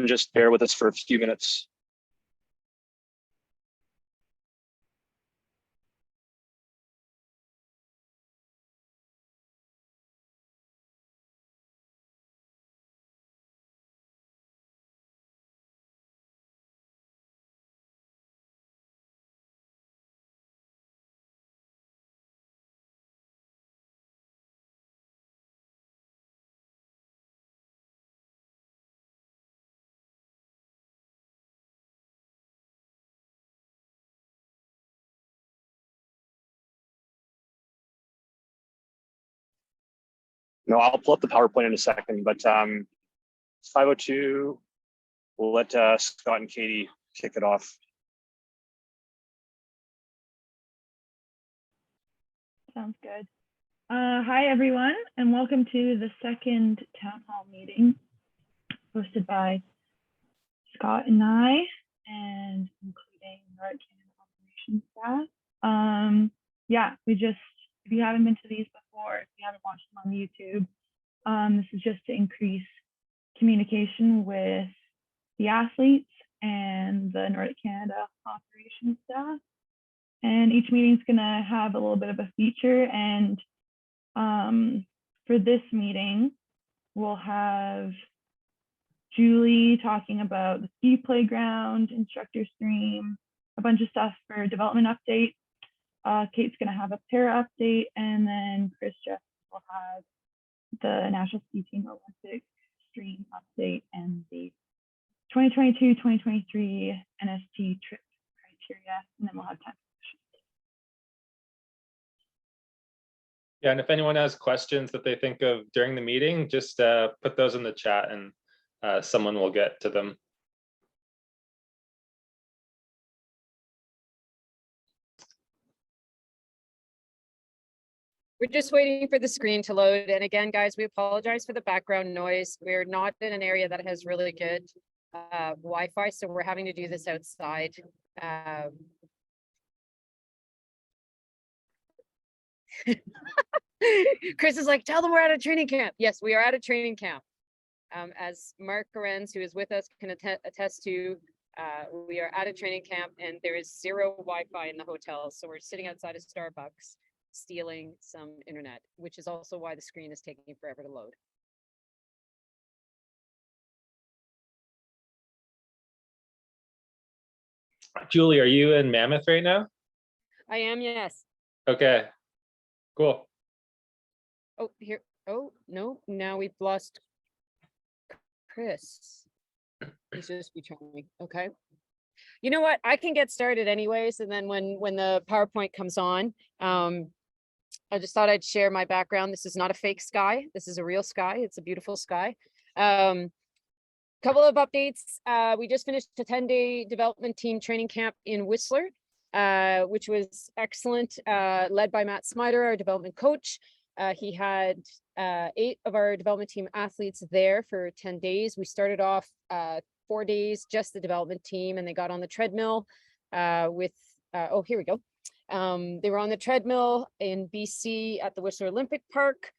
just bear with us for a few minutes. No, I'll pull up the PowerPoint in a second, but 5:02, we'll let Scott and Katie kick it off. Sounds good. Hi, everyone, and welcome to the second town hall meeting hosted by Scott and I, and including Nordiq Canada operations staff. Yeah, if you haven't been to these before, if you haven't watched them on YouTube, this is just to increase communication with the athletes and the Nordiq Canada operations staff. And each meeting is going to have a little bit of a feature. And for this meeting, we'll have Julie talking about the ski playground, instructor stream, a bunch of stuff for development update. Kate's going to have a para update, and then Chris Jeff will have the National Ski Team Olympic stream update and the 2022-2023 NST trip criteria, and then we'll have time. Yeah, and if anyone has questions that they think of during the meeting, just put those in the chat and someone will get to them. We're just waiting for the screen to load. And again, guys, we apologize for the background noise. We're not in an area that has really good Wi-Fi, so we're having to do this outside. Chris is like, tell them we're at a training camp. Yes, we are at a training camp. As Mark Gorenz, who is with us, can attest to, we are at a training camp and there is zero Wi-Fi in the hotel. So we're sitting outside of Starbucks, stealing some internet, which is also why the screen is taking forever to load. Julie, are you in Mammoth right now? I am, yes. Okay, cool. Oh, here. Oh, no, now we've lost Chris. He's just returning. Okay. You know what? I can get started anyways. And then when the PowerPoint comes on, I just thought I'd share my background. This is not a fake sky. This is a real sky. It's a beautiful sky. Couple of updates. We just finished a 10-day development team training camp in Whistler, which was excellent, led by Matt Smider, our development coach. He had 8 of our development team athletes there for 10 days. We started off 4 days, just the development team, and they got on the treadmill with, oh, here we go. They were on the treadmill in BC at the Whistler Olympic Park,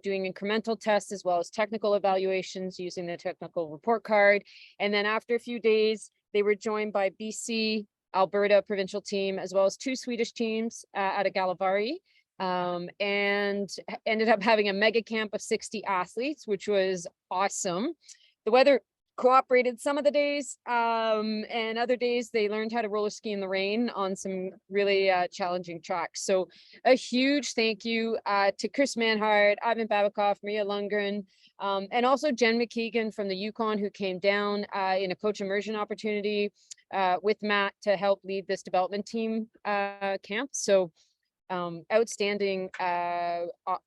doing incremental tests as well as technical evaluations using the technical report card. And then after a few days, they were joined by BC, Alberta provincial team, as well as 2 Swedish teams at a Galavari, and ended up having a mega camp of 60 athletes, which was awesome. The weather cooperated some of the days, and other days they learned how to roller ski in the rain on some really challenging tracks. So a huge thank you to Chris Manhart, Ivan Babikoff, Maria Lundgren, and also Jen McKeegan from the Yukon, who came down in a coach immersion opportunity with Matt to help lead this development team camp. So outstanding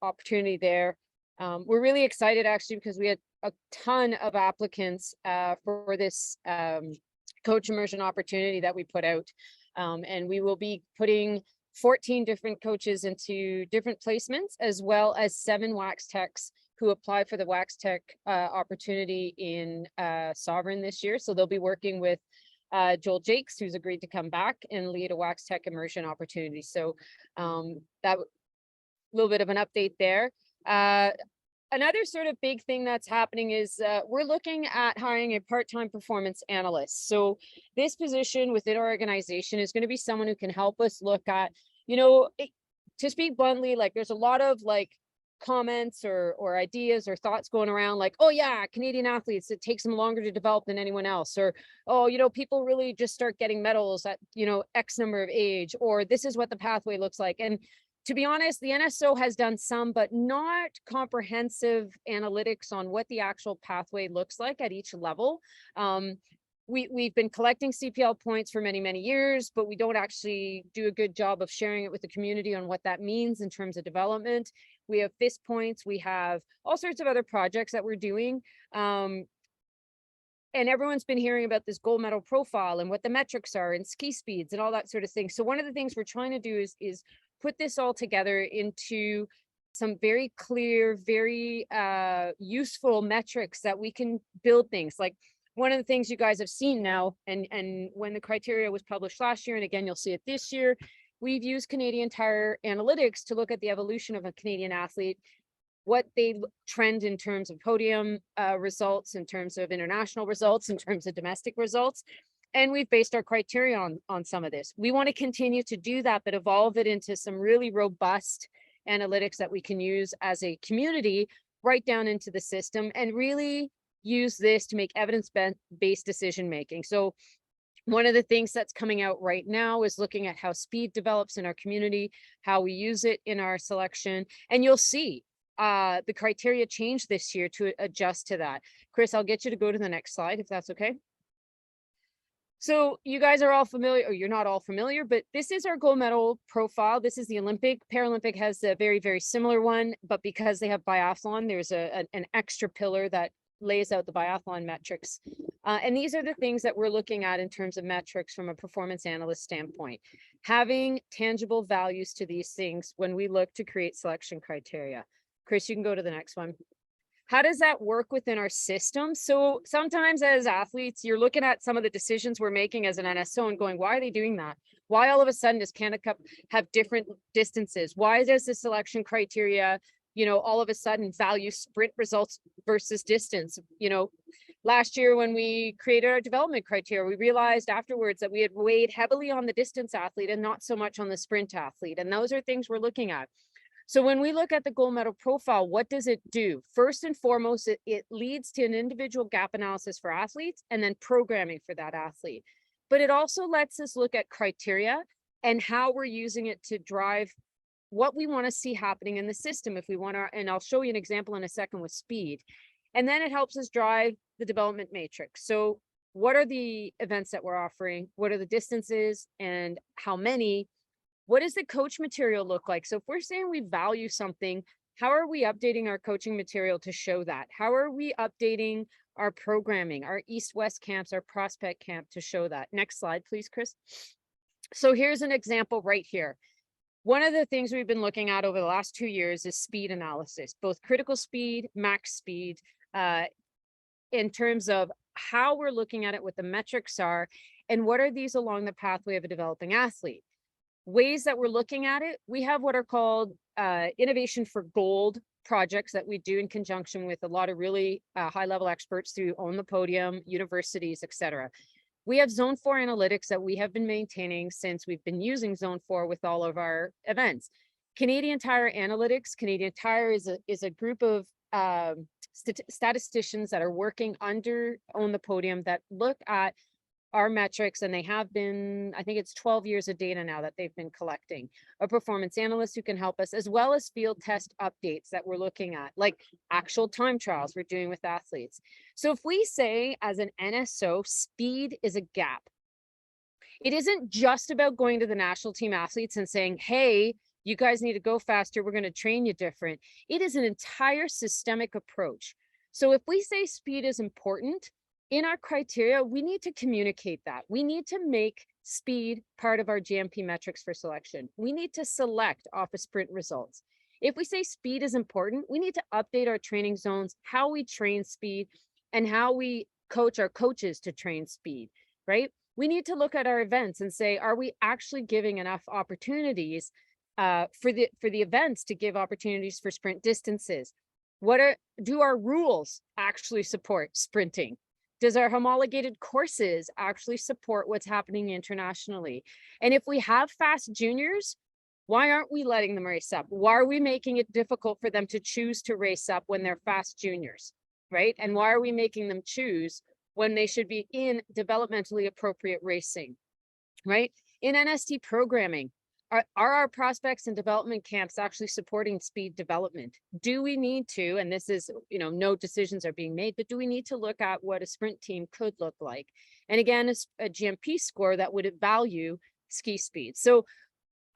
opportunity there. We're really excited actually because we had a ton of applicants for this coach immersion opportunity that we put out. And we will be putting 14 different coaches into different placements, as well as 7 wax techs who apply for the wax tech opportunity in Sovereign this year. So they'll be working with Joel Jakes, who's agreed to come back and lead a wax tech immersion opportunity. So that little bit of an update there. another sort of big thing that's happening is we're looking at hiring a part-time performance analyst. So this position within our organization is going to be someone who can help us look at, to speak bluntly, like there's a lot of like comments or ideas or thoughts going around like, oh yeah, Canadian athletes, it takes them longer to develop than anyone else, or oh, people really just start getting medals at X number of age, or this is what the pathway looks like. And to be honest, the NSO has done some but not comprehensive analytics on what the actual pathway looks like at each level. We've been collecting CPL points for many years, but we don't actually do a good job of sharing it with the community on what that means in terms of development. We have FIS points, we have all sorts of other projects that we're doing. And everyone's been hearing about this gold medal profile and what the metrics are and ski speeds and all that sort of thing. So one of the things we're trying to do is put this all together into some very clear, very useful metrics that we can build things like. One of the things you guys have seen now, and when the criteria was published last year, and again, you'll see it this year, we've used Canadian Tire analytics to look at the evolution of a Canadian athlete, what they trend in terms of podium results, in terms of international results, in terms of domestic results. And we've based our criteria on some of this. We want to continue to do that, but evolve it into some really robust analytics that we can use as a community right down into the system and really use this to make evidence-based decision making. So one of the things that's coming out right now is looking at how speed develops in our community, how we use it in our selection, and you'll see the criteria change this year to adjust to that. Chris, I'll get you to go to the next slide if that's okay. So you guys are all familiar, or you're not all familiar, but this is our gold medal profile. This is the Olympic. Paralympic has a very similar one, but because they have biathlon, there's an extra pillar that lays out the biathlon metrics. And these are the things that we're looking at in terms of metrics from a performance analyst standpoint. Having tangible values to these things when we look to create selection criteria. Chris, you can go to the next one. How does that work within our system? So sometimes as athletes, you're looking at some of the decisions we're making as an NSO and going, why are they doing that? Why all of a sudden does Canada Cup have different distances? Why does the selection criteria all of a sudden value sprint results versus distance? Last year when we created our development criteria, we realized afterwards that we had weighed heavily on the distance athlete and not so much on the sprint athlete. And those are things we're looking at. So when we look at the gold medal profile, what does it do? First and foremost, it leads to an individual gap analysis for athletes and then programming for that athlete. But it also lets us look at criteria and how we're using it to drive what we want to see happening in the system if we want to, and I'll show you an example in a second with speed. And then it helps us drive the development matrix. So what are the events that we're offering? What are the distances and how many? What does the coach material look like? So if we're saying we value something, how are we updating our coaching material to show that? How are we updating our programming, our East-West camps, our prospect camp to show that? Next slide, please, Chris. So here's an example right here. One of the things we've been looking at over the last 2 years is speed analysis, both critical speed, max speed, in terms of how we're looking at it, what the metrics are, and what are these along the pathway of a developing athlete. Ways that we're looking at it, we have what are called innovation for gold projects that we do in conjunction with a lot of really high-level experts through Own the Podium, universities, etc. We have Zone 4 analytics that we have been maintaining since we've been using Zone 4 with all of our events. Canadian Tire Analytics, Canadian Tire is a group of statisticians that are working under Own the Podium that look at our metrics, and they have been, I think it's 12 years of data now that they've been collecting. A performance analyst who can help us, as well as field test updates that we're looking at, like actual time trials we're doing with athletes. So if we say as an NSO, speed is a gap, it isn't just about going to the national team athletes and saying, hey, you guys need to go faster, we're going to train you different. It is an entire systemic approach. So if we say speed is important, in our criteria, we need to communicate that. We need to make speed part of our GMP metrics for selection. We need to select off of sprint results. If we say speed is important, we need to update our training zones, how we train speed, and how we coach our coaches to train speed, right? We need to look at our events and say, are we actually giving enough opportunities for the events to give opportunities for sprint distances? Do our rules actually support sprinting? Does our homologated courses actually support what's happening internationally? And if we have fast juniors, why aren't we letting them race up? Why are we making it difficult for them to choose to race up when they're fast juniors, right? And why are we making them choose when they should be in developmentally appropriate racing, right? In NST programming, are our prospects and development camps actually supporting speed development? Do we need to, and this is, no decisions are being made, but do we need to look at what a sprint team could look like? And again, a GMP score that would value ski speed. So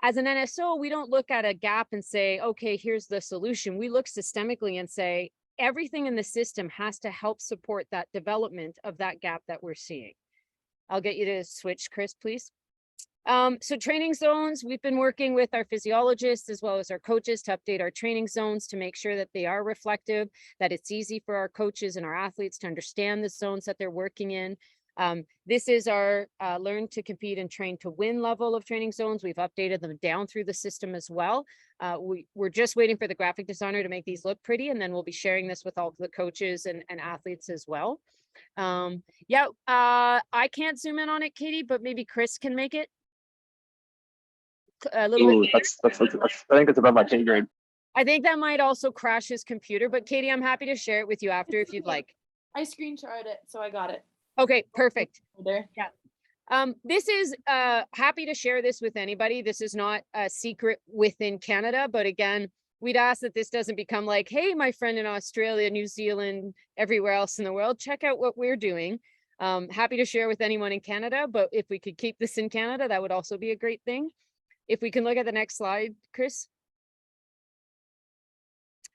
as an NSO, we don't look at a gap and say, okay, here's the solution. We look systemically and say, everything in the system has to help support that development of that gap that we're seeing. I'll get you to switch, Chris, please. So training zones, we've been working with our physiologists as well as our coaches to update our training zones to make sure that they are reflective, that it's easy for our coaches and our athletes to understand the zones that they're working in. This is our learn to compete and train to win level of training zones. We've updated them down through the system as well. We're just waiting for the graphic designer to make these look pretty, and then we'll be sharing this with all of the coaches and athletes as well. I can't zoom in on it, Katie, but maybe Chris can make it a little bit. That's I think it's above my pay grade. I think that might also crash his computer, but Katie, I'm happy to share it with you after if you'd like. I screenshotted it, so I got it. Okay, perfect. There. Yeah. This is happy to share this with anybody. This is not a secret within Canada, but again, we'd ask that this doesn't become like, hey, my friend in Australia, New Zealand, everywhere else in the world, check out what we're doing. Happy to share with anyone in Canada, but if we could keep this in Canada, that would also be a great thing. If we can look at the next slide, Chris.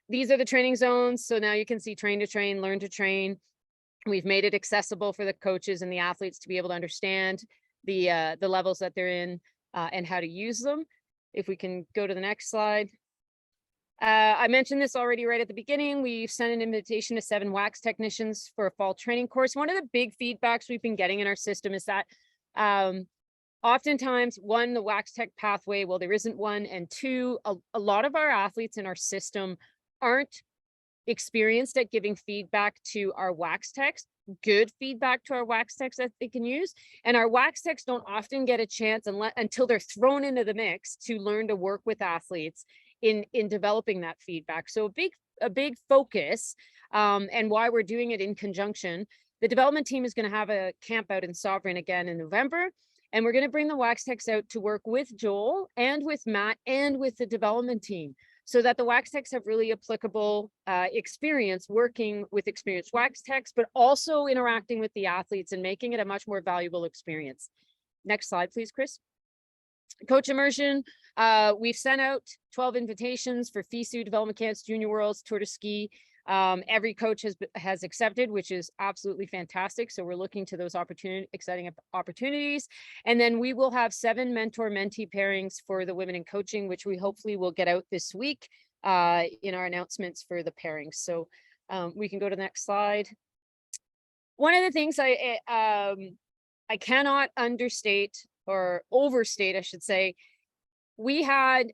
These are the training zones. So now you can see train to train, learn to train. We've made it accessible for the coaches and the athletes to be able to understand the levels that they're in and how to use them. If we can go to the next slide. I mentioned this already right at the beginning. We've sent an invitation to 7 wax technicians for a fall training course. One of the big feedbacks we've been getting in our system is that oftentimes, one, the wax tech pathway, well, there isn't one. And 2, a lot of our athletes in our system aren't experienced at giving feedback to our wax techs, good feedback to our wax techs that they can use. And our wax techs don't often get a chance until they're thrown into the mix to learn to work with athletes in developing that feedback. So a big focus and why we're doing it in conjunction. The development team is going to have a camp out in Sovereign again in November. And we're going to bring the wax techs out to work with Joel and with Matt and with the development team, so that the wax techs have really applicable experience working with experienced wax techs, but also interacting with the athletes and making it a much more valuable experience. Next slide, please, Chris. Coach immersion. We've sent out 12 invitations for FISU, Development Camps, Junior Worlds, Tour de Ski. Every coach has accepted, which is absolutely fantastic. So we're looking to those exciting opportunities. And then we will have 7 mentor-mentee pairings for the women in coaching, which we hopefully will get out this week in our announcements for the pairings. So we can go to the next slide. One of the things I cannot understate or overstate, I should say, we had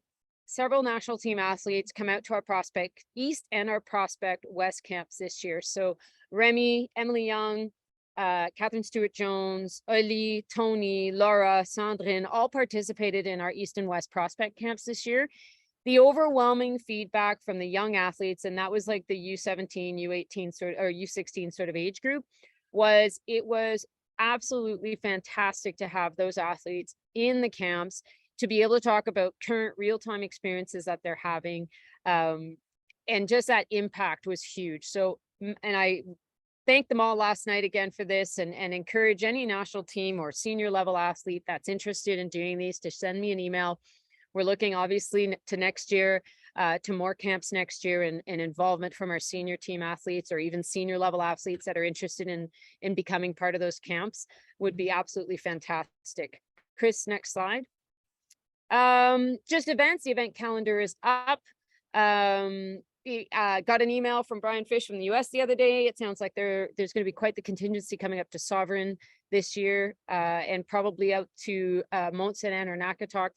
several national team athletes come out to our Prospect East and our Prospect West camps this year. So Remy, Emily Young, Catherine Stewart-Jones, Oli, Tony, Laura, Sandrine, all participated in our East and West Prospect camps this year. The overwhelming feedback from the young athletes, and that was like the U17, U18 or U16 sort of age group, was it was absolutely fantastic to have those athletes in the camps to be able to talk about current real-time experiences that they're having. And just that impact was huge. So, and I thank them all last night again for this and encourage any national team or senior level athlete that's interested in doing these to send me an email. We're looking obviously to next year, to more camps next year and involvement from our senior team athletes or even senior level athletes that are interested in becoming part of those camps would be absolutely fantastic. Chris, next slide. Just events, the event calendar is up. Got an email from Brian Fish from the US the other day. It sounds like there's going to be quite the contingency coming up to Sovereign this year, and probably out to Mont-Saint-Anne or Naugatuck,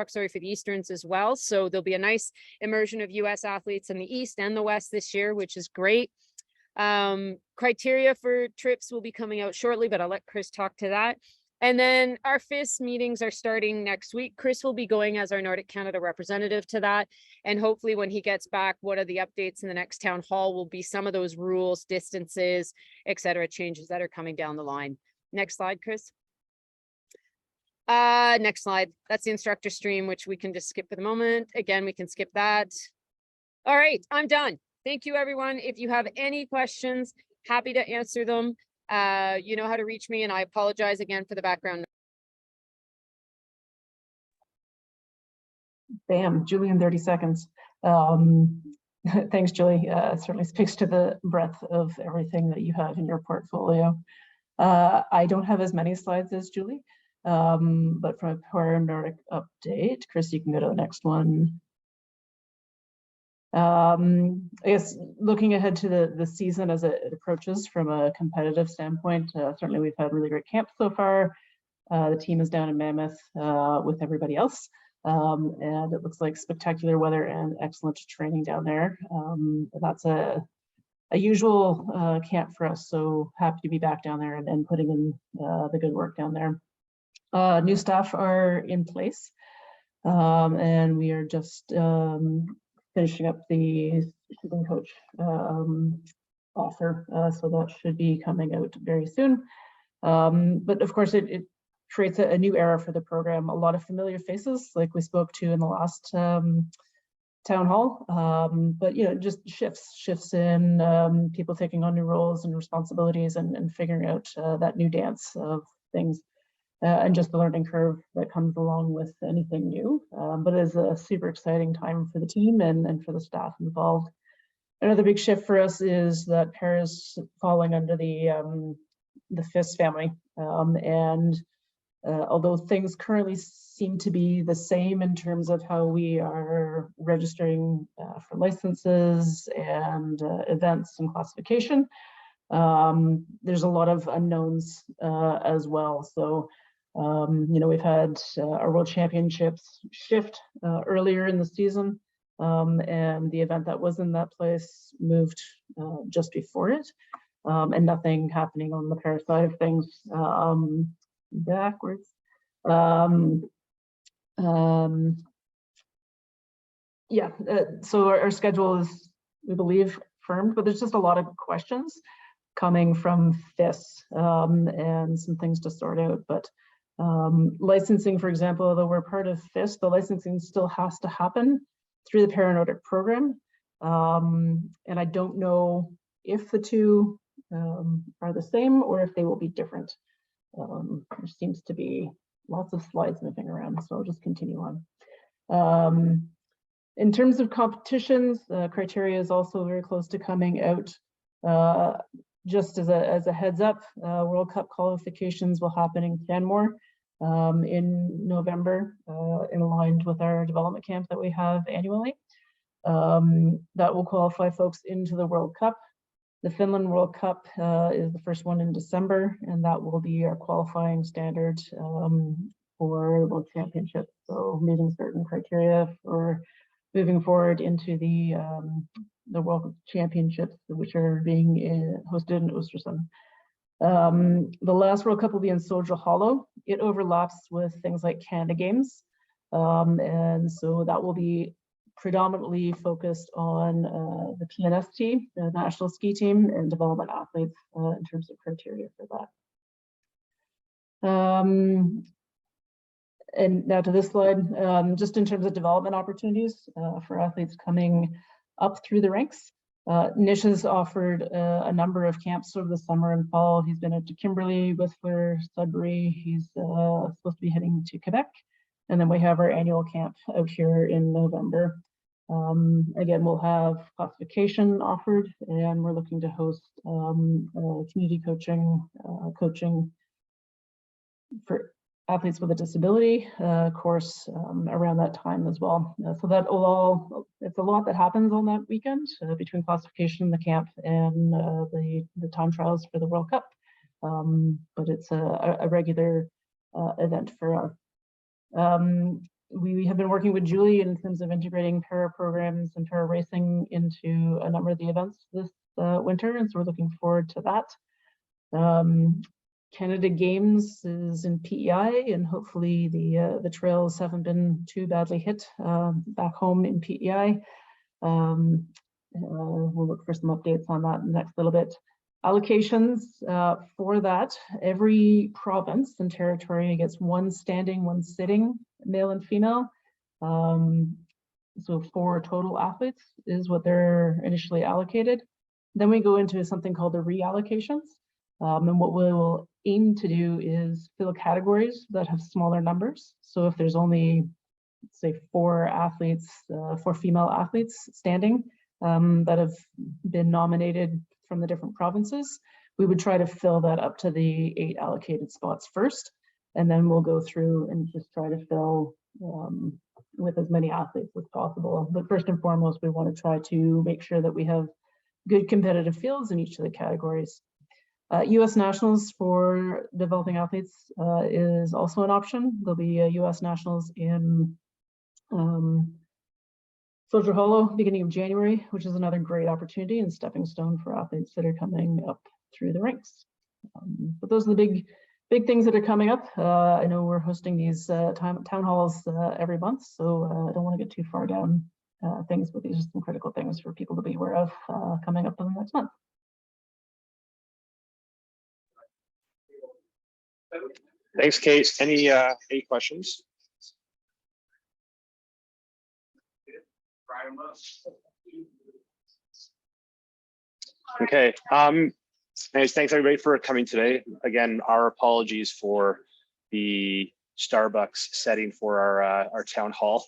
sorry, for the Easterns as well. So there'll be a nice immersion of US athletes in the East and the West this year, which is great. Criteria for trips will be coming out shortly, but I'll let Chris talk to that. And then our FIS meetings are starting next week. Chris will be going as our Nordiq Canada representative to that. And hopefully when he gets back, what are the updates in the next town hall will be some of those rules, distances, etc., changes that are coming down the line. Next slide, Chris. Next slide. That's the instructor stream, which we can just skip for the moment. Again, we can skip that. All right, I'm done. Thank you, everyone. If you have any questions, happy to answer them. You know how to reach me, and I apologize again for the background. Bam, Julie in 30 seconds. Thanks, Julie. It certainly speaks to the breadth of everything that you have in your portfolio. I don't have as many slides as Julie, but from a Power Nordic update, Chris, you can go to the next one. I guess looking ahead to the season as it approaches from a competitive standpoint, certainly we've had really great camps so far. The team is down in Mammoth with everybody else, and it looks like spectacular weather and excellent training down there. That's a usual camp for us, so happy to be back down there and putting in the good work down there. New staff are in place, and we are just finishing up the shooting coach offer, so that should be coming out very soon. But of course, it creates a new era for the program. A lot of familiar faces, like we spoke to in the last town hall, but you know, just shifts in people taking on new roles and responsibilities and figuring out that new dance of things. And just the learning curve that comes along with anything new. But it is a super exciting time for the team and for the staff involved. Another big shift for us is that Pair is falling under the FIS family. Although things currently seem to be the same in terms of how we are registering for licenses and events and classification, there's a lot of unknowns as well. So you know, we've had our World Championships shift earlier in the season, and the event that was in that place moved just before it, and nothing happening on the Pair side of things backwards. Yeah, so our schedule is, we believe, firmed, but there's just a lot of questions coming from FIS and some things to sort out. But licensing, for example, although we're part of FIS, the licensing still has to happen through the Nordiq program. And I don't know if the two are the same or if they will be different. There seems to be lots of slides moving around, so I'll just continue on. In terms of competitions, criteria is also very close to coming out. Just as a heads up, World Cup qualifications will happen in Canmore in November, in aligned with our development camp that we have annually. That will qualify folks into the World Cup. The Finland World Cup is the first one in December, and that will be our qualifying standard for the World Championship. So meeting certain criteria for moving forward into the World Championships, which are being hosted in Östersund. The last World Cup will be in Soldier Hollow. It overlaps with things like Canada Games. And so that will be predominantly focused on the PNST, the National Ski Team, and development athletes in terms of criteria for that. And now to this slide, just in terms of development opportunities for athletes coming up through the ranks. Nish has offered a number of camps over the summer and fall. He's been to Kimberley, Whistler, Sudbury. He's supposed to be heading to Quebec. And then we have our annual camp out here in November. Again, we'll have classification offered, and we're looking to host community coaching for athletes with a disability course around that time as well. So that will all, it's a lot that happens on that weekend between classification, the camp, and the time trials for the World Cup. but it's a regular event for us. We have been working with Julie in terms of integrating para programs and para racing into a number of the events this winter, and so we're looking forward to that. Canada Games is in PEI, and hopefully the trails haven't been too badly hit back home in PEI. We'll look for some updates on that in the next little bit. Allocations for that, every province and territory gets one standing, one sitting, male and female. So 4 total athletes is what they're initially allocated. Then we go into something called the reallocations. And what we'll aim to do is fill categories that have smaller numbers. So if there's only, say, 4 athletes, 4 female athletes standing that have been nominated from the different provinces, we would try to fill that up to the 8 allocated spots first, and then we'll go through and just try to fill with as many athletes as possible. But first and foremost, we want to try to make sure that we have good competitive fields in each of the categories. US Nationals for developing athletes is also an option. There'll be a US Nationals in Soldier Hollow, beginning of January, which is another great opportunity and stepping stone for athletes that are coming up through the ranks. But those are the big things that are coming up. I know we're hosting these town halls every month, so I don't want to get too far down things, but these are some critical things for people to be aware of coming up in the next month. Thanks, Kate. Any questions? Okay. Anyways, thanks everybody for coming today. Again, our apologies for the Starbucks setting for our town hall.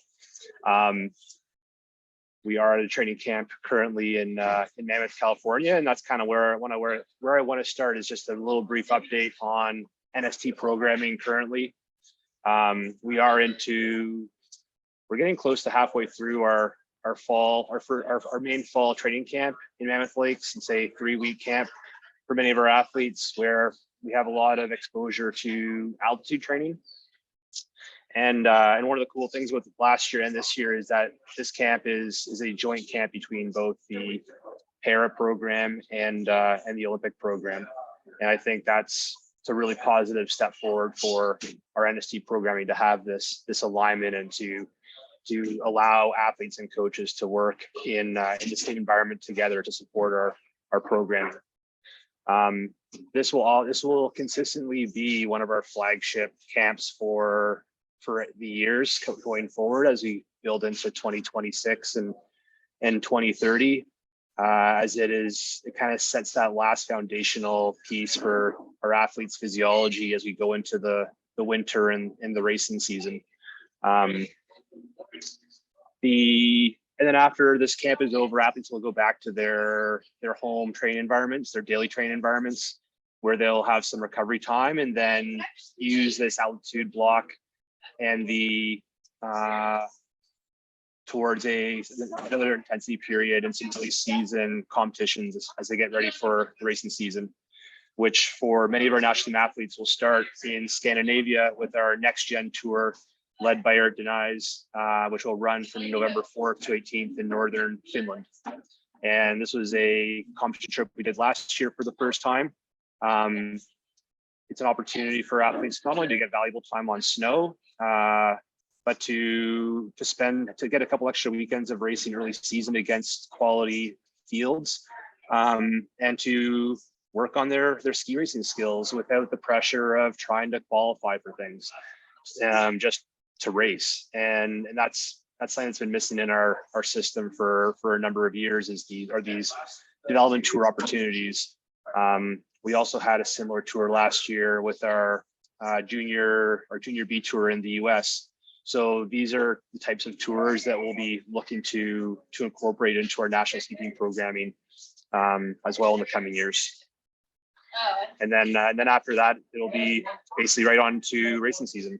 We are at a training camp currently in Mammoth, California, and that's kind of where I want to start is just a little brief update on NST programming currently. We're getting close to halfway through our main fall training camp in Mammoth Lakes. It's a 3-week camp for many of our athletes where we have a lot of exposure to altitude training. And one of the cool things with last year and this year is that this camp is a joint camp between both the para program and the Olympic program. And I think it's a really positive step forward for our NST programming to have this alignment and to allow athletes and coaches to work in the same environment together to support our programming. This will consistently be one of our flagship camps for the years going forward as we build into 2026 and 2030. As it kind of sets that last foundational piece for our athletes' physiology as we go into the winter and the racing season. And then after this camp is over, athletes will go back to their home training environments, their daily training environments, where they'll have some recovery time and then use this altitude block and towards another intensity period and some early season competitions as they get ready for the racing season, which for many of our national team athletes will start in Scandinavia with our Next Gen Tour led by Eric Denise, which will run from November 4th to 18th in northern Finland. And this was a competition trip we did last year for the first time. It's an opportunity for athletes not only to get valuable time on snow, but to get a couple extra weekends of racing early season against quality fields, and to work on their ski racing skills without the pressure of trying to qualify for things, just to race. And that's something that's been missing in our system for a number of years is these development tour opportunities. We also had a similar tour last year with our junior B tour in the US. So these are the types of tours that we'll be looking to incorporate into our national ski team programming as well in the coming years. And then after that, it'll be basically right on to racing season.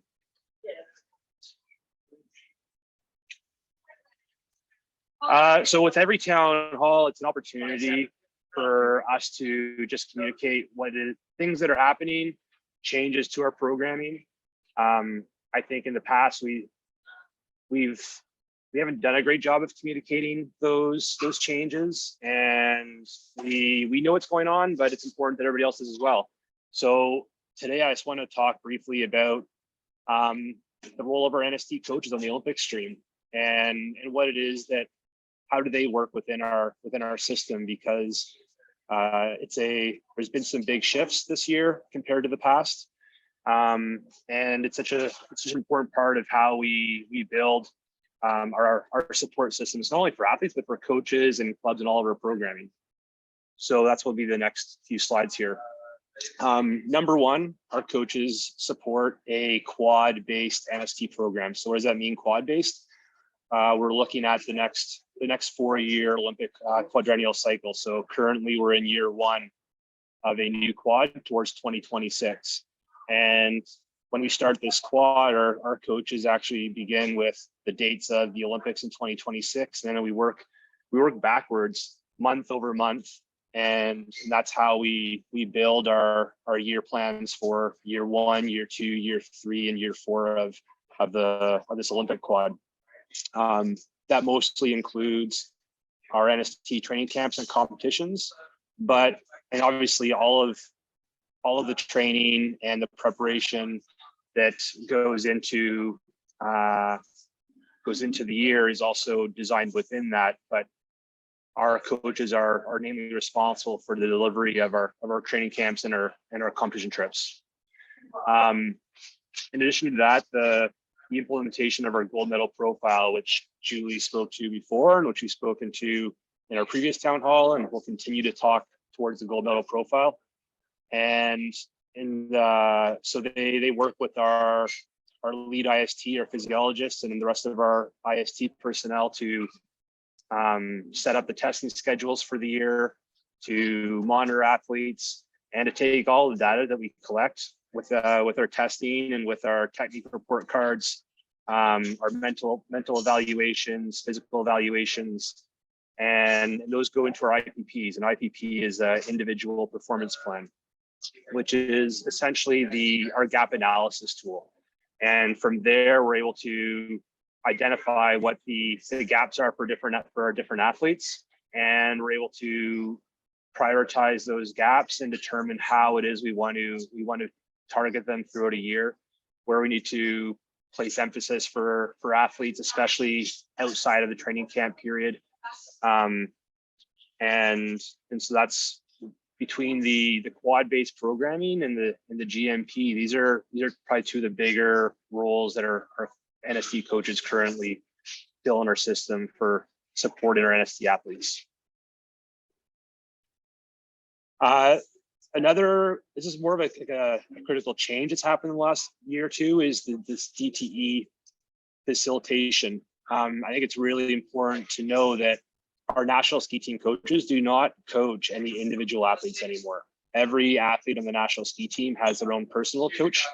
So with every town hall, it's an opportunity for us to just communicate things that are happening, changes to our programming. I think in the past we haven't done a great job of communicating those changes, and we know what's going on, but it's important that everybody else does as well. So today I just want to talk briefly about the role of our NST coaches on the Olympic stream, and what it is that, how do they work within our system, because there's been some big shifts this year compared to the past, and it's such an important part of how we build our support systems, not only for athletes but for coaches and clubs and all of our programming. So that's what will be the next few slides here. Number one, our coaches support a quad-based NST program. So what does that mean, quad-based? We're looking at the next 4-year Olympic quadrennial cycle. So currently we're in year 1 of a new quad towards 2026. And when we start this quad, our coaches actually begin with the dates of the Olympics in 2026, and then we work backwards month over month. And that's how we build our year plans for year 1, year 2, year 3, and year 4 of this Olympic quad. That mostly includes our NST training camps and competitions, and obviously all of the training and the preparation that goes into the year is also designed within that. But our coaches are namely responsible for the delivery of our training camps and our competition trips. In addition to that, the implementation of our gold medal profile, which Julie spoke to before, and which we've spoken to in our previous town hall, and we'll continue to talk towards the gold medal profile. And so they work with our lead IST, our physiologists, and the rest of our IST personnel to set up the testing schedules for the year, to monitor athletes, and to take all the data that we collect with our testing and with our technique report cards, our mental evaluations, physical evaluations, and those go into our IPPs. And IPP is an individual performance plan, which is essentially our gap analysis tool. And from there, we're able to identify what the gaps are for our different athletes, and we're able to prioritize those gaps and determine how it is we want to target them throughout a year, where we need to place emphasis for athletes, especially outside of the training camp period. And so that's between the quad-based programming and the GMP. These are probably two of the bigger roles that our NST coaches currently fill in our system for supporting our NST athletes. This is more of a critical change that's happened in the last year or two, is this DTE facilitation. I think it's really important to know that our national ski team coaches do not coach any individual athletes anymore. Every athlete on the national ski team has their own personal coach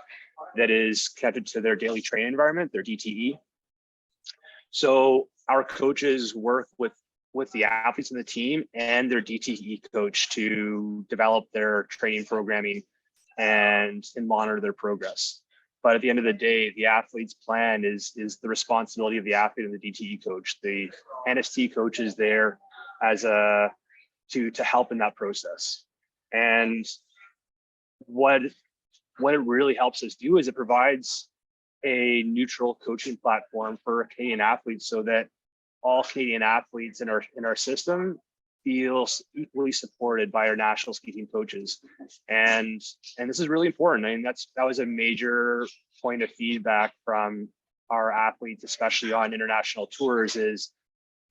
that is connected to their daily training environment, their DTE. So our coaches work with the athletes in the team and their DTE coach to develop their training programming and monitor their progress. But at the end of the day, the athlete's plan is the responsibility of the athlete and the DTE coach. The NST coach is there to help in that process. And what it really helps us do is it provides a neutral coaching platform for Canadian athletes, so that all Canadian athletes in our system feel equally supported by our national ski team coaches. And this is really important. I mean, that was a major point of feedback from our athletes, especially on international tours, is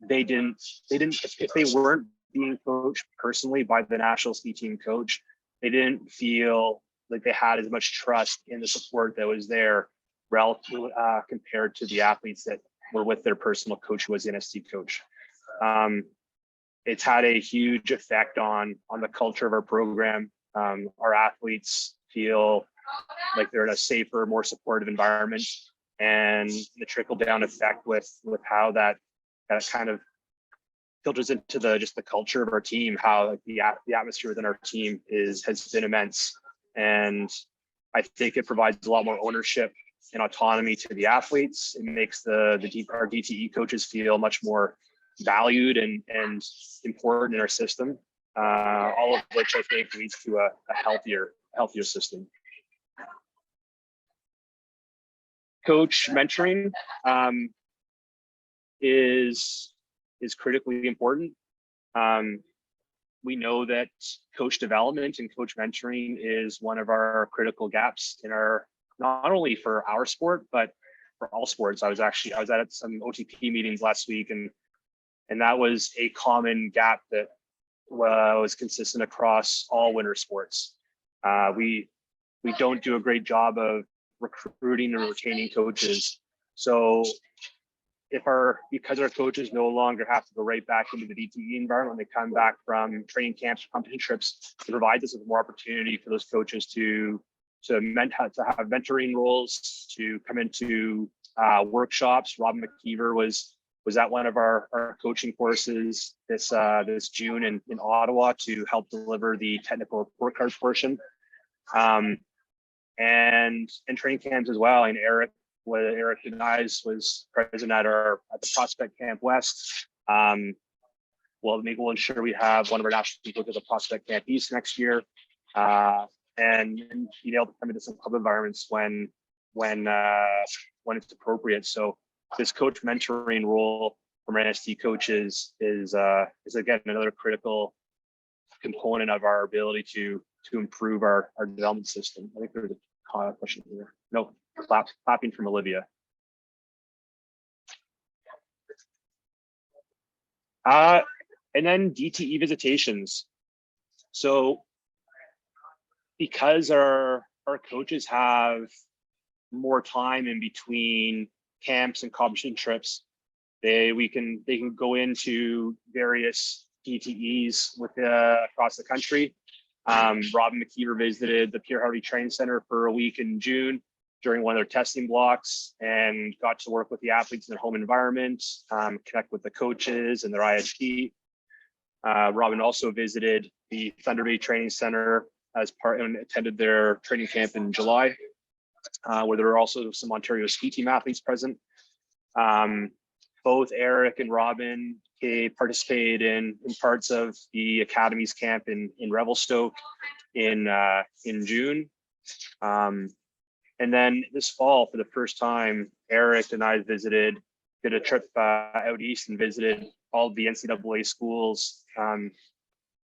they didn't if they weren't being coached personally by the national ski team coach, they didn't feel like they had as much trust in the support that was there relative compared to the athletes that were with their personal coach, who was the NST coach. It's had a huge effect on the culture of our program. Our athletes feel like they're in a safer, more supportive environment, and the trickle down effect with how that kind of filters into just the culture of our team, how like, the atmosphere within our team has been immense. And I think it provides a lot more ownership and autonomy to the athletes. It makes our DTE coaches feel much more valued and important in our system. All of which I think leads to a healthier system. Coach mentoring is critically important. We know that coach development and coach mentoring is one of our critical gaps in not only for our sport, but for all sports. I was at some OTP meetings last week, and that was a common gap that was consistent across all winter sports. We don't do a great job of recruiting and retaining coaches. So because our coaches no longer have to go right back into the DTE environment when they come back from training camps or competition trips, it provides us with more opportunity for those coaches to have mentoring roles, to come into workshops. Robin McKeever was at one of our coaching courses this June in Ottawa to help deliver the technical report card portion, and training camps as well. And Eric Denies was present at the Prospect Camp West. We'll ensure we have one of our national people to the Prospect Camp East next year, and being able to come into some club environments when it's appropriate. So this coach mentoring role from NST coaches is again another critical component of our ability to improve our development system. I think there's a question here. No, clapping from Olivia. And then DTE visitations. So because our coaches have more time in between camps and competition trips, they can go into various DTEs across the country. Robin McKeever visited the Pierre Hardy Training Center for a week in June during one of their testing blocks and got to work with the athletes in their home environment, connect with the coaches and their IHP. Robin also visited the Thunder Bay Training Center and attended their training camp in July, where there were also some Ontario ski team athletes present. Both Eric and Robin participated in parts of the Academy's camp in Revelstoke in June. And then this fall, for the first time, Eric and I did a trip out east and visited all of the NCAA schools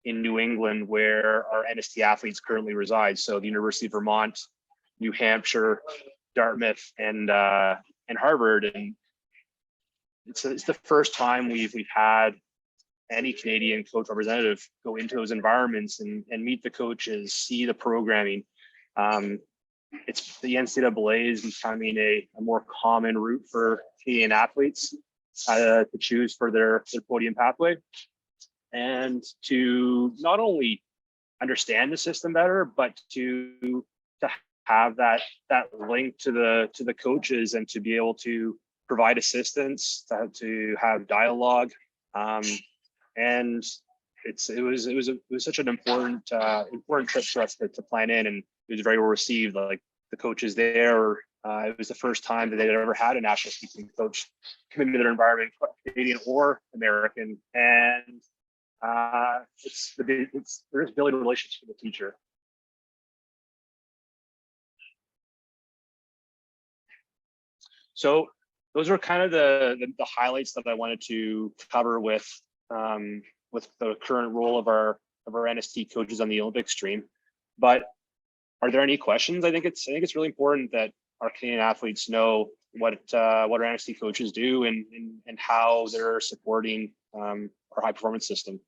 in New England where our NST athletes currently reside. So the University of Vermont, New Hampshire, Dartmouth, and Harvard. And it's the first time we've had any Canadian coach representative go into those environments and meet the coaches, see the programming. It's the NCAA is becoming a more common route for Canadian athletes to choose for their podium pathway, and to not only understand the system better, but to have that link to the coaches and to be able to provide assistance, to have dialogue, and it was such an important trip for us to plan in, and it was very well received. Like the coaches there, it was the first time that they'd ever had a national ski team coach come into their environment, Canadian or American, and there's building relationships with the teacher. So those are kind of the highlights that I wanted to cover with the current role of our NST coaches on the Olympic stream. But are there any questions? I think it's really important that our Canadian athletes know what our NST coaches do and how they're supporting our high performance system.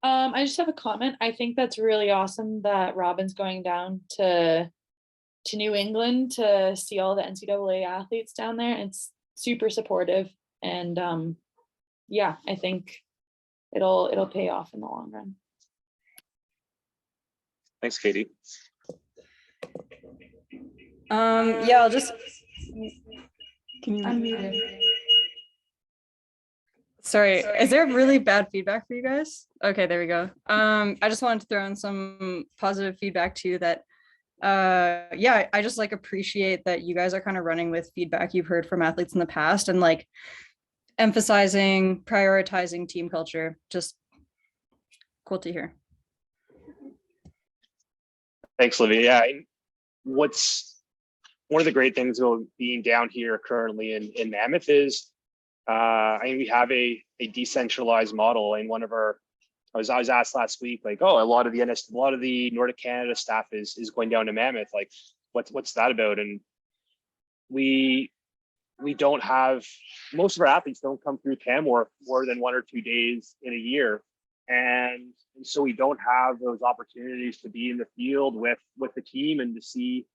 I just have a comment. I think that's really awesome that Robin's going down to New England to see all the NCAA athletes down there. It's super supportive, and yeah, I think it'll pay off in the long run. Thanks, Katie. Yeah, I'll just, Can you unmuted. Sorry, is there really bad feedback for you guys? Okay, there we go. I just wanted to throw in some positive feedback too that yeah, I just like appreciate that you guys are kind of running with feedback you've heard from athletes in the past and like emphasizing, prioritizing team culture. Just cool to hear. Thanks, Livia. Yeah, what's one of the great things about being down here currently in Mammoth is I mean, we have a decentralized model. And one of our, I was asked last week, like, oh, a lot of the Nordiq Canada staff is going down to Mammoth. Like, what's that about? And we don't have, most of our athletes don't come through Canmore more than 1 or 2 days in a year. And so we don't have those opportunities to be in the field with the team and to see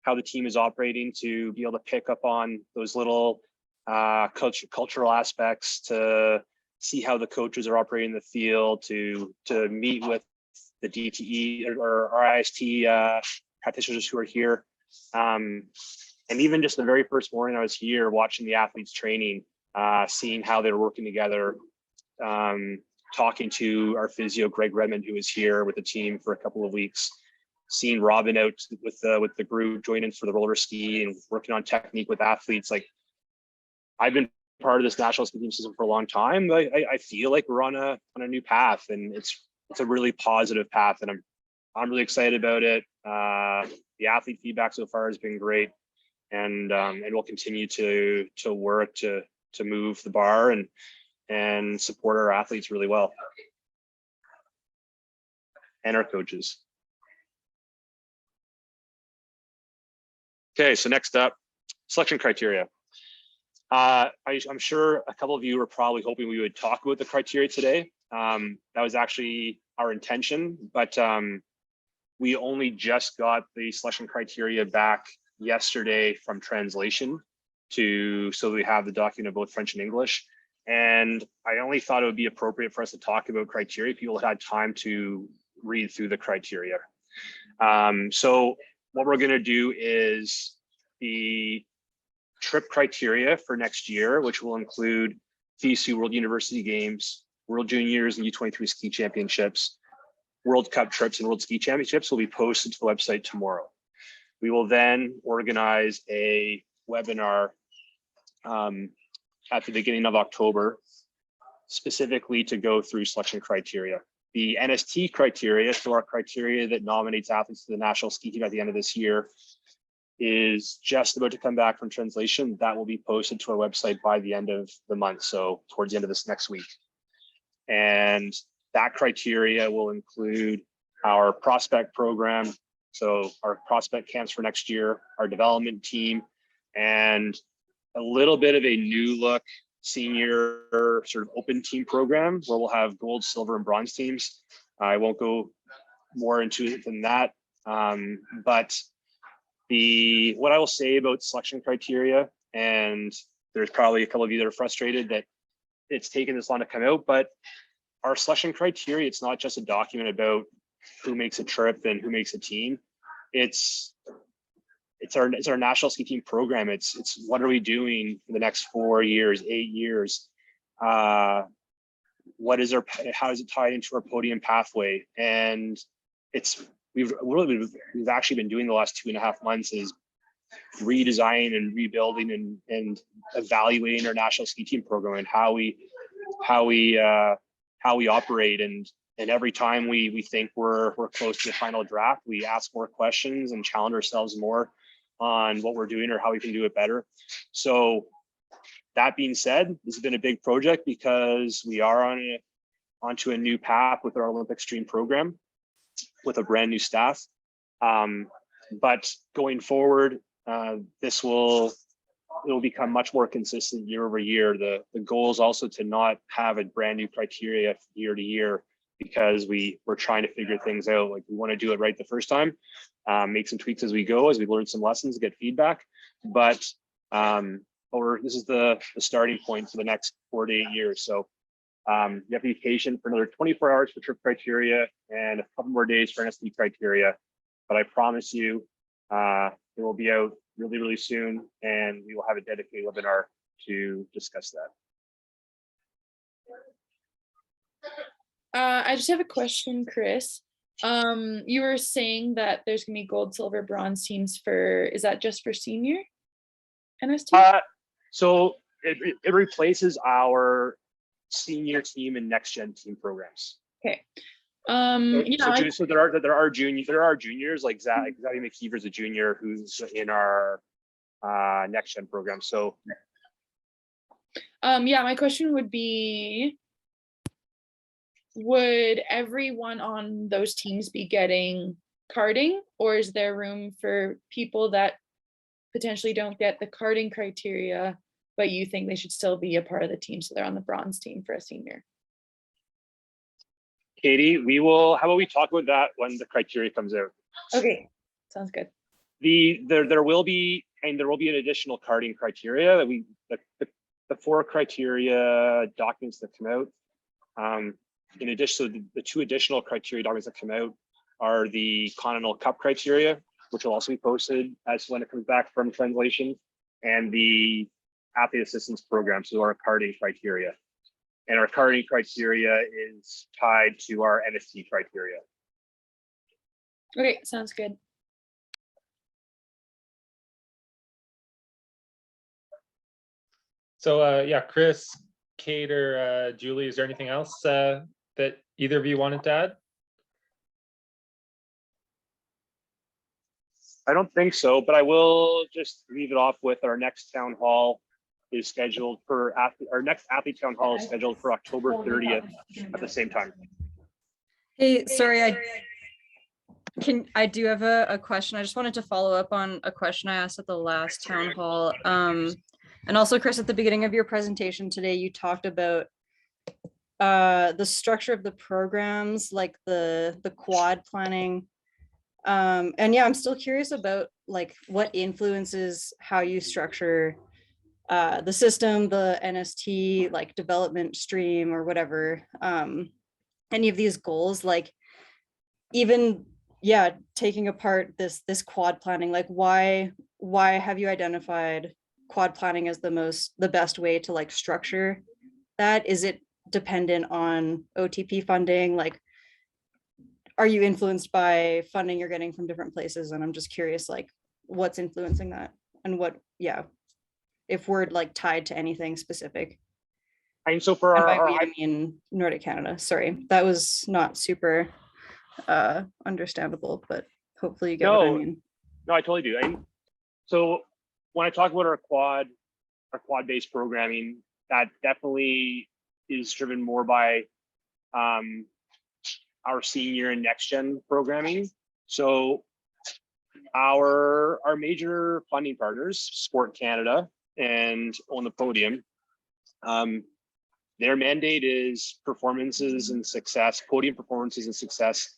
how the team is operating, to be able to pick up on those little cultural aspects, to see how the coaches are operating in the field, to meet with the DTE or IST practitioners who are here. And even just the very first morning I was here watching the athletes training, seeing how they're working together, talking to our physio, Greg Redmond, who was here with the team for a couple of weeks, seeing Robin out with the group, joining for the roller ski and working on technique with athletes. Like, I've been part of this national ski team system for a long time. I feel like we're on a new path, and it's a really positive path, and I'm really excited about it. The athlete feedback so far has been great, and we'll continue to work to move the bar and support our athletes really well, and our coaches. Okay, so next up, selection criteria. I'm sure a couple of you were probably hoping we would talk about the criteria today. That was actually our intention, but we only just got the selection criteria back yesterday from translation so we have the document both French and English. And I only thought it would be appropriate for us to talk about criteria if people had time to read through the criteria. So what we're going to do is the trip criteria for next year, which will include FISU World University Games, World Juniors and U23 Ski Championships, World Cup trips and World Ski Championships will be posted to the website tomorrow. We will then organize a webinar at the beginning of October, specifically to go through selection criteria. The NST criteria, so our criteria that nominates athletes to the national ski team at the end of this year, is just about to come back from translation. That will be posted to our website by the end of the month, so towards the end of this next week. And that criteria will include our prospect program, so our prospect camps for next year, our development team, and a little bit of a new look senior sort of open team program where we'll have gold, silver, and bronze teams. I won't go more into it than that, but what I will say about selection criteria, and there's probably a couple of you that are frustrated that it's taken this long to come out, but our selection criteria, it's not just a document about who makes a trip and who makes a team. It's our national ski team program. It's what are we doing for the next 4 years, 8 years? How does it tie into our podium pathway? And we've actually been doing the last 2.5 months is redesigning and rebuilding and evaluating our national ski team program and how we operate. And every time we think we're close to the final draft, we ask more questions and challenge ourselves more on what we're doing or how we can do it better. So that being said, this has been a big project because we are onto a new path with our Olympic Stream program with a brand new staff. But going forward, it will become much more consistent year over year. The goal is also to not have a brand new criteria year to year, because we're trying to figure things out. Like, we want to do it right the first time, make some tweaks as we go, as we learn some lessons, get feedback. But this is the starting point for the next 4 to 8 years. So you have to be patient for another 24 hours for trip criteria and a couple more days for NST criteria. But I promise you, it will be out really, really soon, and we will have a dedicated webinar to discuss that. I just have a question, Chris. You were saying that there's gonna be gold, silver, bronze teams for, is that just for senior NST? So it replaces our senior team and next gen team programs. Okay. So there are juniors like Zaddy McKeever's a junior who's in our next gen program. So yeah, my question would be, would everyone on those teams be getting carding, or is there room for people that potentially don't get the carding criteria, but you think they should still be a part of the team, so they're on the bronze team for a senior? Katie, how about we talk about that when the criteria comes out? Okay, sounds good. There will be an additional carding criteria that the 4 criteria documents that come out. In addition, so the 2 additional criteria documents that come out are the Continental Cup criteria, which will also be posted as when it comes back from translation, and the athlete assistance program, so our carding criteria. And our carding criteria is tied to our NST criteria. Okay, sounds good. So yeah, Chris, Kate, or Julie, is there anything else that either of you wanted to add? I don't think so, but I will just leave it off with our next town hall is scheduled for our next athlete town hall is scheduled for October 30th at the same time. Hey, sorry, I do have a question. I just wanted to follow up on a question I asked at the last town hall. And also, Chris, at the beginning of your presentation today, you talked about the structure of the programs, like the quad planning. And yeah, I'm still curious about like what influences how you structure the system, the NST, like development stream or whatever, any of these goals, like even, yeah, taking apart this quad planning, like why have you identified quad planning as the best way to like structure that? Is it dependent on OTP funding? Like, are you influenced by funding you're getting from different places? And I'm just curious, like what's influencing that, and what, yeah, if we're like tied to anything specific. And so for I mean Nordiq Canada, sorry, that was not super understandable, but hopefully you get what I mean. No, I totally do. So when I talk about our quad based programming, that definitely is driven more by our senior and next gen programming. So our major funding partners, Sport Canada and on the Podium, their mandate is performances and success, podium performances and success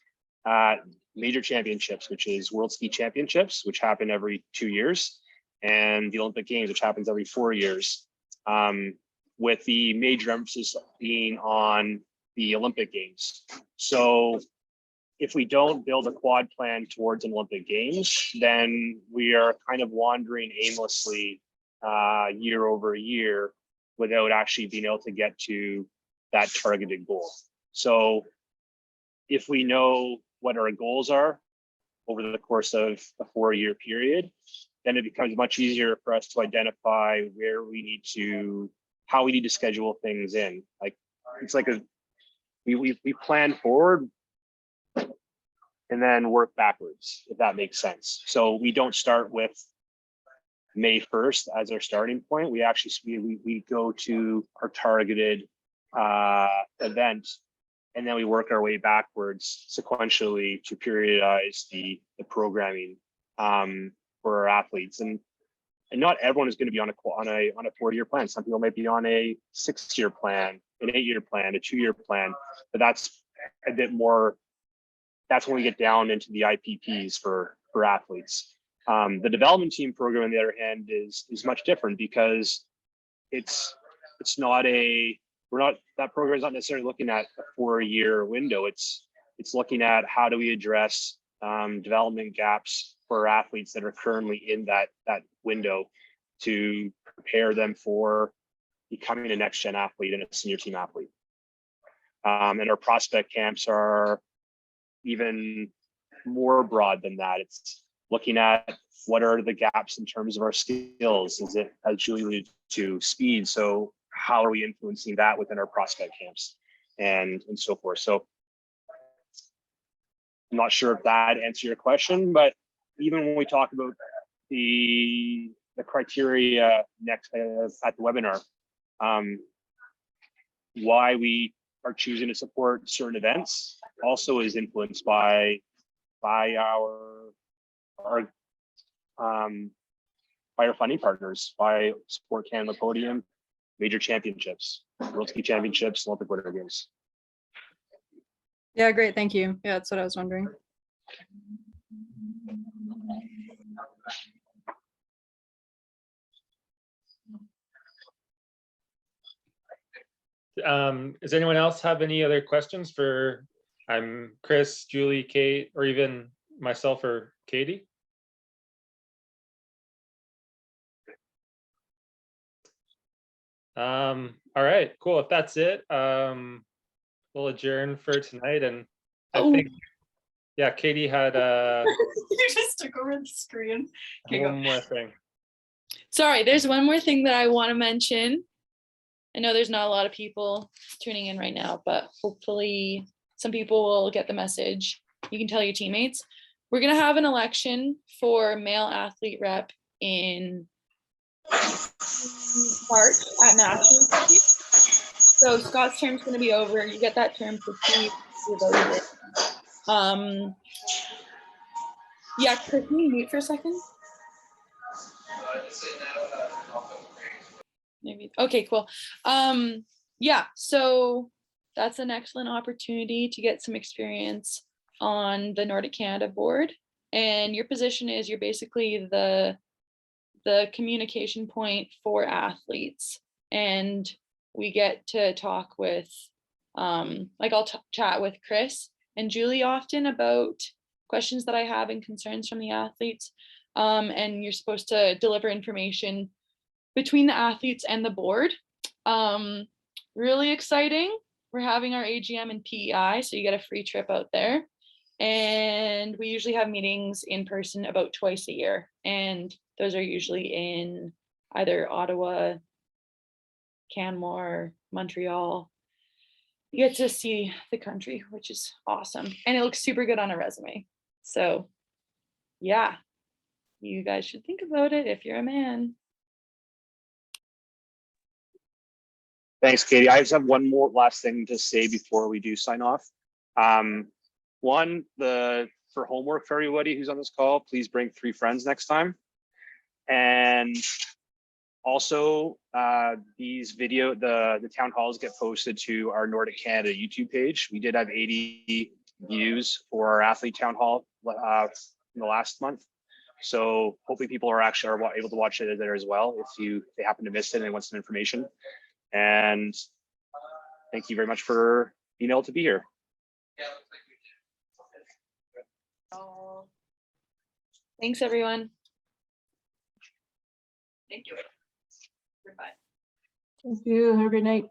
at major championships, which is World Ski Championships, which happen every 2 years, and the Olympic Games, which happens every 4 years, with the major emphasis being on the Olympic Games. So if we don't build a quad plan towards an Olympic Games, then we are kind of wandering aimlessly year over year without actually being able to get to that targeted goal. So if we know what our goals are over the course of a 4-year period, then it becomes much easier for us to identify how we need to schedule things in. Like it's like we plan forward and then work backwards, if that makes sense. So we don't start with May 1st as our starting point. We actually we go to our targeted event, and then we work our way backwards sequentially to periodize the programming for our athletes. And not everyone is going to be on a 4-year plan. Some people might be on a 6-year plan, an 8-year plan, a 2-year plan, but that's a bit more. That's when we get down into the IPPs for athletes. The development team program, on the other hand, is much different because it's not that program is not necessarily looking at a 4-year window. It's looking at how do we address development gaps for athletes that are currently in that window to prepare them for becoming a next gen athlete and a senior team athlete. And our prospect camps are even more broad than that. It's looking at what are the gaps in terms of our skills. Is it, as Julie alluded to, speed? So how are we influencing that within our prospect camps and so forth? So I'm not sure if that answers your question, but even when we talk about the criteria next at the webinar, why we are choosing to support certain events also is influenced by our funding partners, by Sport Canada Podium, major championships, World Ski Championships, Olympic Winter Games. Yeah, great. Thank you. Yeah, that's what I was wondering. Does anyone else have any other questions for Chris, Julie, Kate, or even myself or Katie? All right, cool. If that's it, we'll adjourn for tonight. And I think, yeah, Katie had You just took over the screen. Okay, one more thing. Sorry, there's one more thing that I want to mention. I know there's not a lot of people tuning in right now, but hopefully some people will get the message. You can tell your teammates. We're going to have an election for male athlete rep in March at national. So Scott's term's going to be over. You get that term for 2 weeks. Yeah, Chris, can you mute for a second? Maybe. Okay, cool. Yeah, so that's an excellent opportunity to get some experience on the Nordiq Canada board. And your position is you're basically the communication point for athletes. And we get to talk with, like I'll chat with Chris and Julie often about questions that I have and concerns from the athletes. And you're supposed to deliver information between the athletes and the board. Really exciting. We're having our AGM in PEI, so you get a free trip out there. And we usually have meetings in person about twice a year. And those are usually in either Ottawa, Canmore, Montreal. You get to see the country, which is awesome. And it looks super good on a resume. So yeah, you guys should think about it if you're a man. Thanks, Katie. I just have one more last thing to say before we do sign off. One, for homework for everybody who's on this call, please bring 3 friends next time. And also, the town halls get posted to our Nordiq Canada YouTube page. We did have 80 views for our athlete town hall in the last month. So hopefully people are able to watch it there as well if they happen to miss it and want some information. And thank you very much for being able to be here. Thanks, everyone. Thank you. Goodbye. Thank you. Have a great night.